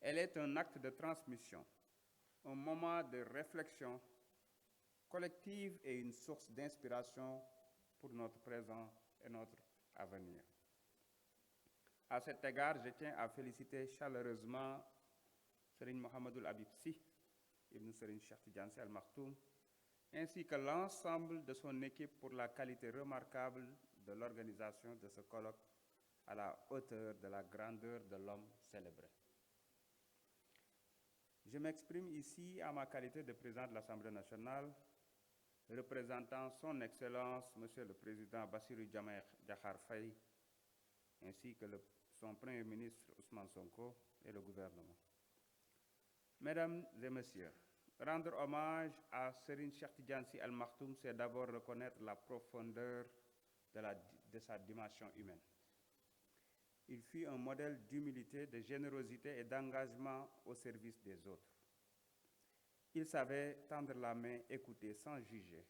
Elle est un acte de transmission, un moment de réflexion collective et une source d'inspiration pour notre présent et notre avenir. À cet égard, je tiens à féliciter chaleureusement Serigne Mohamedoul Habib Sy, Ibn Serigne Cheikh Tidiane Sy Al Maktoum, ainsi que l'ensemble de son équipe pour la qualité remarquable de l'organisation de ce colloque à la hauteur de la grandeur de l'homme célébré. Je m'exprime ici à ma qualité de président de l'Assemblée nationale, représentant son Excellence, Monsieur le Président Bassirou Diomaye Diakhar Faye, ainsi que son Premier ministre Ousmane Sonko et le gouvernement. Mesdames et Messieurs, rendre hommage à Serigne Cheikh Tidiane Sy Al Maktoum, c'est d'abord reconnaître la profondeur de sa dimension humaine. Il fut un modèle d'humilité, de générosité et d'engagement au service des autres. Il savait tendre la main, écouter sans juger,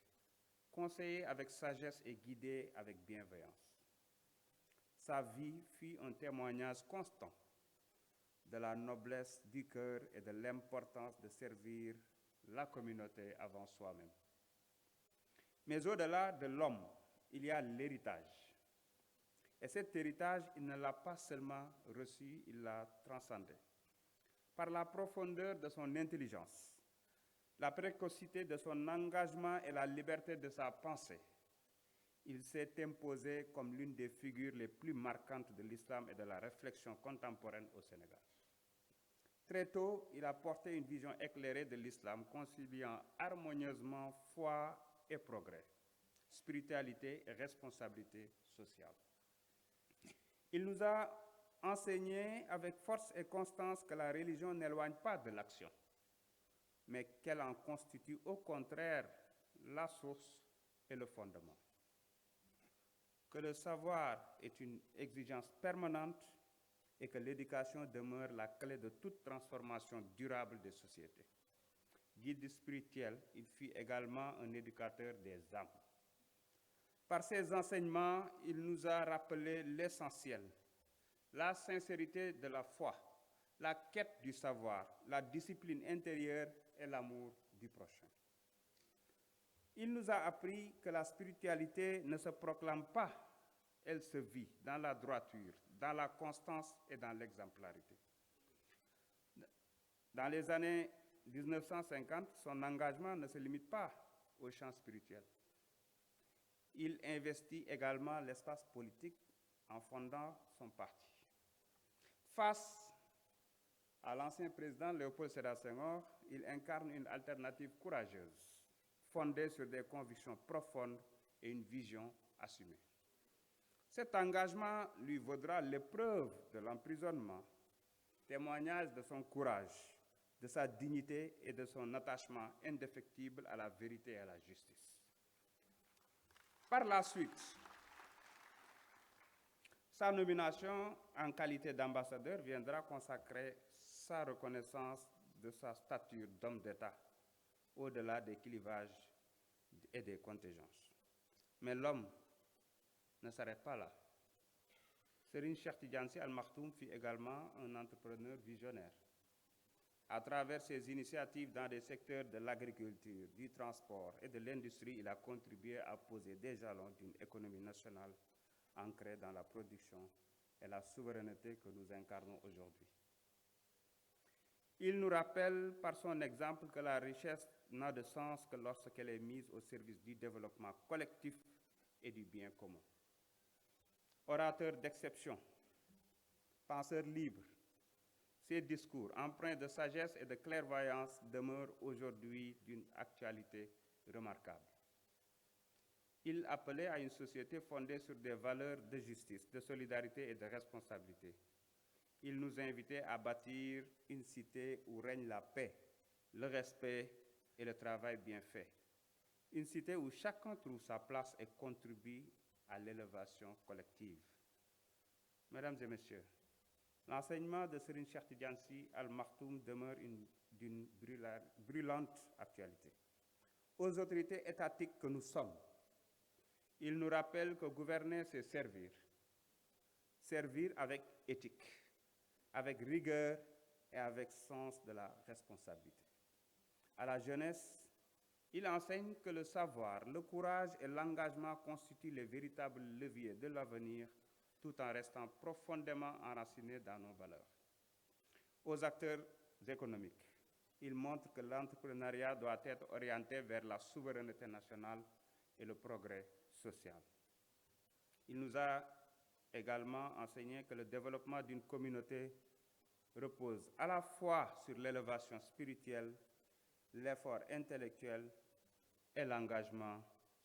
conseiller avec sagesse et guider avec bienveillance. Sa vie fut un témoignage constant de la noblesse du cœur et de l'importance de servir la communauté avant soi-même. Mais au-delà de l'homme, il y a l'héritage. Et cet héritage, il ne l'a pas seulement reçu, il l'a transcendé. Par la profondeur de son intelligence, la précocité de son engagement et la liberté de sa pensée, il s'est imposé comme l'une des figures les plus marquantes de l'islam et de la réflexion contemporaine au Sénégal. Très tôt, il a porté une vision éclairée de l'islam, conciliant harmonieusement foi et progrès, spiritualité et responsabilité sociale. Il nous a enseigné avec force et constance que la religion n'éloigne pas de l'action, mais qu'elle en constitue au contraire la source et le fondement. Que le savoir est une exigence permanente et que l'éducation demeure la clé de toute transformation durable des sociétés. Guide spirituel, il fut également un éducateur des âmes. Par ses enseignements, il nous a rappelé l'essentiel, la sincérité de la foi, la quête du savoir, la discipline intérieure et l'amour du prochain. Il nous a appris que la spiritualité ne se proclame pas, elle se vit dans la droiture, dans la constance et dans l'exemplarité. Dans les années 1950, son engagement ne se limite pas au champ spirituel. Il investit également l'espace politique en fondant son parti. Face à l'ancien président Léopold Sédar Senghor, il incarne une alternative courageuse, fondée sur des convictions profondes et une vision assumée. Cet engagement lui vaudra l'épreuve de l'emprisonnement, témoignage de son courage, de sa dignité et de son attachement indéfectible à la vérité et à la justice. Par la suite, sa nomination en qualité d'ambassadeur viendra consacrer sa reconnaissance de sa stature d'homme d'État, au-delà des clivages et des contingences. Mais l'homme ne s'arrête pas là. Serigne Cheikh Tidiane Sy Al Maktoum fut également un entrepreneur visionnaire. À travers ses initiatives dans des secteurs de l'agriculture, du transport et de l'industrie, il a contribué à poser des jalons d'une économie nationale ancrée dans la production et la souveraineté que nous incarnons aujourd'hui. Il nous rappelle par son exemple que la richesse n'a de sens que lorsqu'elle est mise au service du développement collectif et du bien commun. Orateur d'exception, penseur libre, ses discours empreints de sagesse et de clairvoyance demeurent aujourd'hui d'une actualité remarquable. Il appelait à une société fondée sur des valeurs de justice, de solidarité et de responsabilité. Il nous invitait à bâtir une cité où règne la paix, le respect et le travail bien fait. Une cité où chacun trouve sa place et contribue à l'élévation collective. Mesdames et Messieurs, l'enseignement de Serigne Cheikh Tidiane Sy Al Maktoum demeure d'une brûlante actualité. Aux autorités étatiques que nous sommes, il nous rappelle que gouverner, c'est servir. Servir avec éthique, avec rigueur et avec sens de la responsabilité. À la jeunesse, il enseigne que le savoir, le courage et l'engagement constituent les véritables leviers de l'avenir, tout en restant profondément enracinés dans nos valeurs. Aux acteurs économiques, il montre que l'entrepreneuriat doit être orienté vers la souveraineté nationale et le progrès social. Il nous a également enseigné que le développement d'une communauté repose à la fois sur l'élévation spirituelle, l'effort intellectuel et l'engagement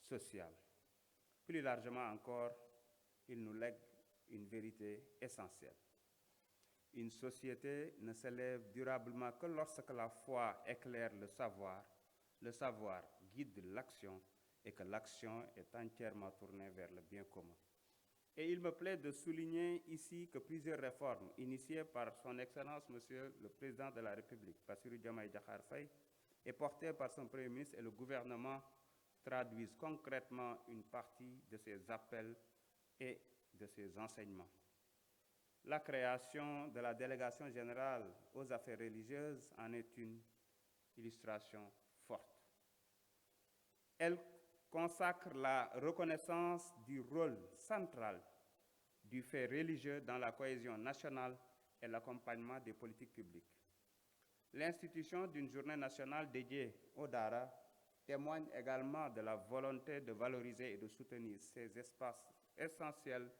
social. Plus largement encore, il nous lègue une vérité essentielle. Une société ne s'élève durablement que lorsque la foi éclaire le savoir guide l'action et que l'action est entièrement tournée vers le bien commun. Et il me plaît de souligner ici que plusieurs réformes initiées par son Excellence, Monsieur le Président de la République, Bassirou Diomaye Diakhar Faye, et portées par son Premier ministre et le gouvernement, traduisent concrètement une partie de ses appels et de ses enseignements. La création de la Délégation générale aux affaires religieuses en est une illustration forte. Elle consacre la reconnaissance du rôle central du fait religieux dans la cohésion nationale et l'accompagnement des politiques publiques. L'institution d'une journée nationale dédiée au Dara témoigne également de la volonté de valoriser et de soutenir ces espaces essentiels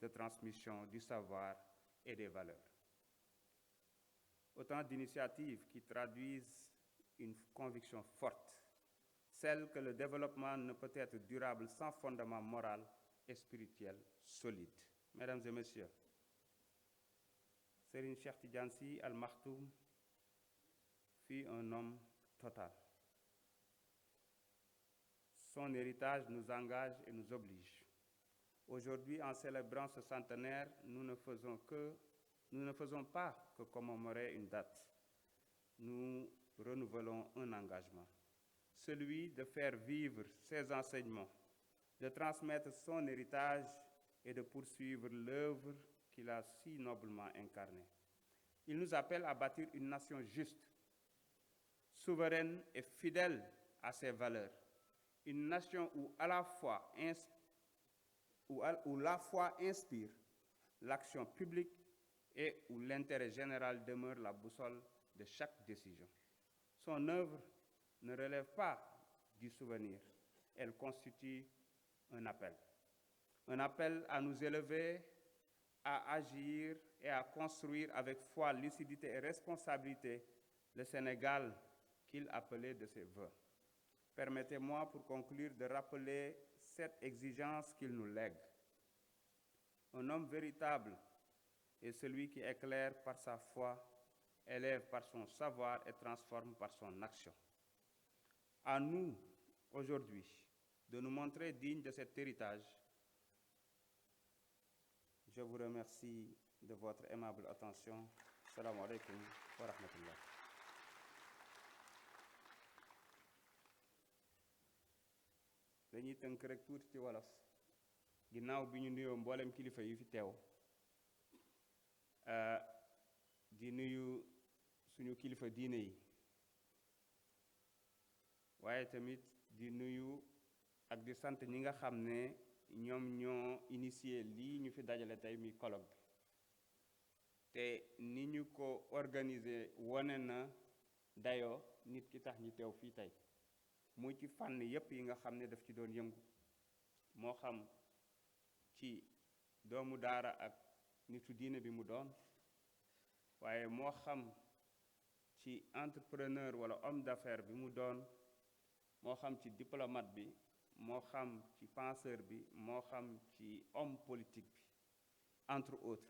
de transmission du savoir et des valeurs. Autant d'initiatives qui traduisent une conviction forte, celle que le développement ne peut être durable sans fondement moral et spirituel solide. Mesdames et messieurs, Serigne Cheikh Tidiane Sy Al Maktoum fut un homme total. Son héritage nous engage et nous oblige. Aujourd'hui, en célébrant ce centenaire, nous ne faisons pas que commémorer une date. Nous renouvelons un engagement, celui de faire vivre ses enseignements, de transmettre son héritage et de poursuivre l'œuvre qu'il a si noblement incarnée. Il nous appelle à bâtir une nation juste, souveraine et fidèle à ses valeurs. Une nation où la foi inspire l'action publique et où l'intérêt général demeure la boussole de chaque décision. Son œuvre ne relève pas du souvenir, elle constitue un appel. Un appel à nous élever, à agir et à construire avec foi, lucidité et responsabilité le Sénégal qu'il appelait de ses vœux. Permettez-moi, pour conclure, de rappeler cette exigence qu'il nous lègue. Un homme véritable est celui qui éclaire par sa foi, élève par son savoir et transforme par son action. À nous, aujourd'hui, de nous montrer dignes de cet héritage. Je vous remercie de votre aimable attention. Assalamu alaikum wa rahmatullah. dañuy tënk rek tuuti ci wolof ginnaaw bi ñu nuyoo mboolem kilifa yi fi teew di nuyu suñu kilifa diine yi waaye tamit di nuyu ak di sant ñi nga xam ne ñoom ñoo initié lii ñu fi dajale tey mi colloque bi te ni ñu ko organiser wone na dayoo nit ki tax ñi teew fii tey muy ci fànn yépp yi nga xam ne daf ci doon yëngu moo xam ci doomu daara ak nitu diine bi mu doon waaye moo xam ci entrepreneur wala homme d'affaires bi mu doon moo xam ci diplomate bi moo xam ci penseur bi moo xam ci homme politique bi entre autres.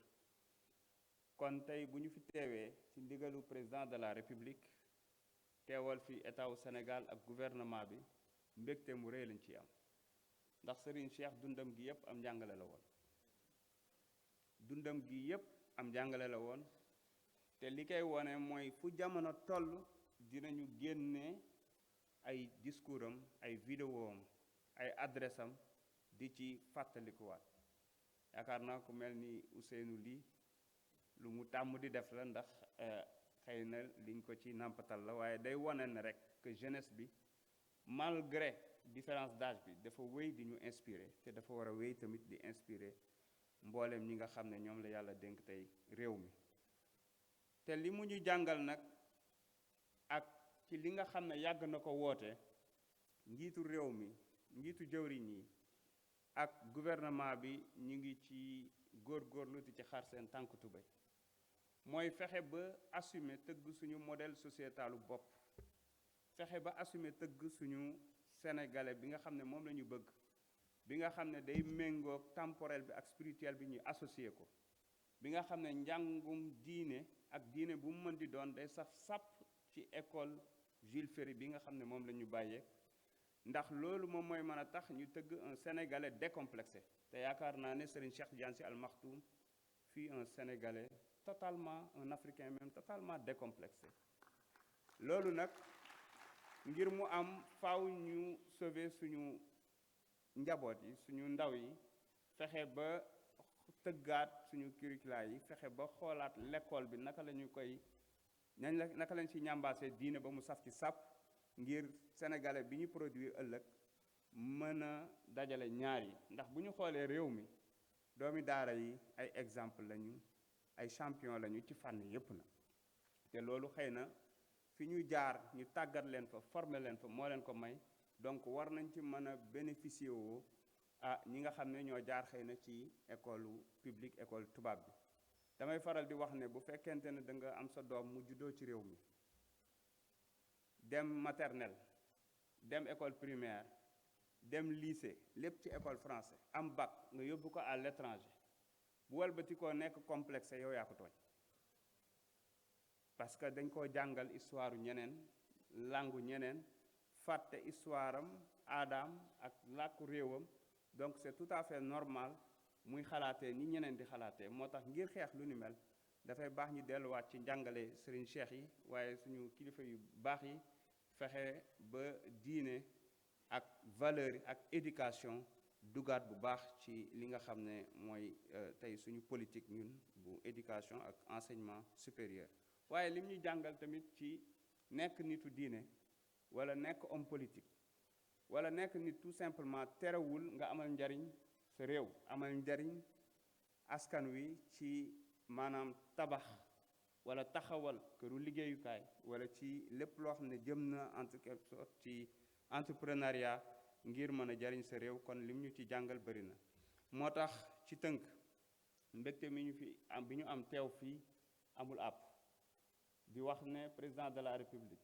kon tey bu ñu fi teewee ci ndigalu président de la république teewal fi état wu Sénégal ak gouvernement bi mbégte mu rëy lañ ci am ndax Serigne Cheikh dundam gi yépp am njàngale la woon dundam gi yépp am njàngale la woon te li koy wone mooy fu jamono toll dinañu génne ay discours am ay vidéo am ay adresse am di ci fàttalikuwaat yaakaar naa ku mel ni Ousseynou Ly lu mu tàmm di def la ndax xëy na liñ ko ci nàmpatal la waaye day wane ne rek que jeunesse bi malgré différence d'âge bi dafa wéy di ñu inspirer te dafa war a wéy tamit di inspirer mboolem ñi nga xam ne ñoom la yàlla dénk tey réew mi te li mu ñu jàngal nag ak ci li nga xam ne yàgg na ko woote njiitu réew mi njiitu jëwriñ yi ak gouvernement bi ñu ngi ci góorgóorlu di ci xar seen tànk tubéy mooy fexe ba assumer tëgg suñu modèle sociétalu bopp fexe ba assumer tëgg suñu sénégalais bi nga xam ne moom la ñu bëgg bi nga xam ne day méngoog temporel bi ak spirituel bi ñu associé ko bi nga xam ne njàngum diine ak diine bu mu mën di doon day saf sàpp ci école Jules Ferry bi nga xam ne moom la ñu bàyyee ndax loolu moom mooy mën a tax ñu tëgg un sénégalais décomplexé te yaakaar naa ne Serigne Cheikh Tidiane Sy Al Maktoum fii un sénégalais totalement un africain même totalement décomplexé loolu nag ngir mu am faaw ñu sauver suñu njaboot yi suñu ndaw yi fexe ba tëggaat suñu curricula yi fexe ba xoolaat l'école bi naka la ñu koy naka lañ ci ñambaasee diine ba mu saf ci sàpp ngir sénégalais bi ñu produire ëllëg mën a dajale ñaar yi ndax bu ñu xoolee réew mi doomi daara yi ay exemple lañu ay champion lañu ci fànn yépp na te loolu xëy na fi ñu jaar ñu tàggat leen fa former leen fa moo leen ko may donc war nañ ci mën a bénéficier woo ñi nga xam ne ñoo jaar xëy na ci école publique école tubaab bi damay faral di wax ne bu fekkente ne da nga am sa doom mu juddoo ci réew mi dem maternelle dem école primaire dem lycée lépp ci école français am bac nga yóbbu ko à l'étranger bu walbati koo nekk complexe yow yaa ko tooñ parce que dañ koo jàngal histoire ñeneen langu ñeneen fàtte histoire am aadaam ak làkku réewam donc c'est tout à fait normal muy xalaatee ni ñeneen di xalaatee moo tax ngir xeex lu ni mel dafay baax ñu delluwaat ci njàngale Serigne Cheikh yi waaye suñu kilifa yu baax yi fexe ba diine ak valeur ak éducation dugaat bu baax ci li nga xam ne mooy tey suñu politique ñun bu éducation ak enseignement supérieur waaye lim ñu jàngal tamit ci nekk nitu diine wala nekk homme politique wala nekk nit tout simplement terewul nga amal njariñ sa réew amal njariñ askan wi ci maanaam tabax wala taxawal këru liggéeyukaay wala ci lépp loo xam ne jëm na en quelque sorte ci entrepreneuriat ngir mën a jariñ sa réew kon lim ñu ci jàngal bari na moo tax ci tënk mbégte mi ñu fi am bi ñu am teew fii amul àpp di wax ne président de la république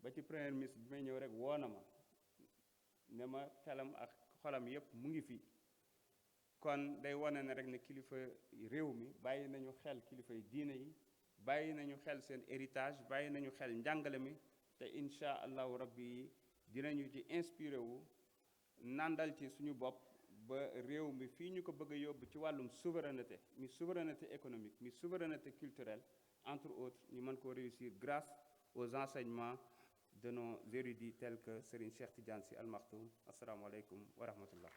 ba ci premier ministre bi may ñëw rek woo na ma ne ma xelam ak xolam yépp mu ngi fi kon day wane ne rek ne kilifa réew mi bàyyi nañu xel kilifa yi diine yi bàyyi nañu xel seen héritage bàyyi nañu xel njàngale mi te incha allahu rabbi yi dinañu ci inspiré wu nandal ci suñu bopp ba réew mi fii ñu ko bëgg a yóbbu ci wàllum souveraineté mi souveraineté économique mi souveraineté culturelle entre autres ñu mën koo réussir grâce aux enseignements de nos érudits tels que Serigne Cheikh Tidiane Sy Al Maktoum asalaamaaleykum wa rahmatullah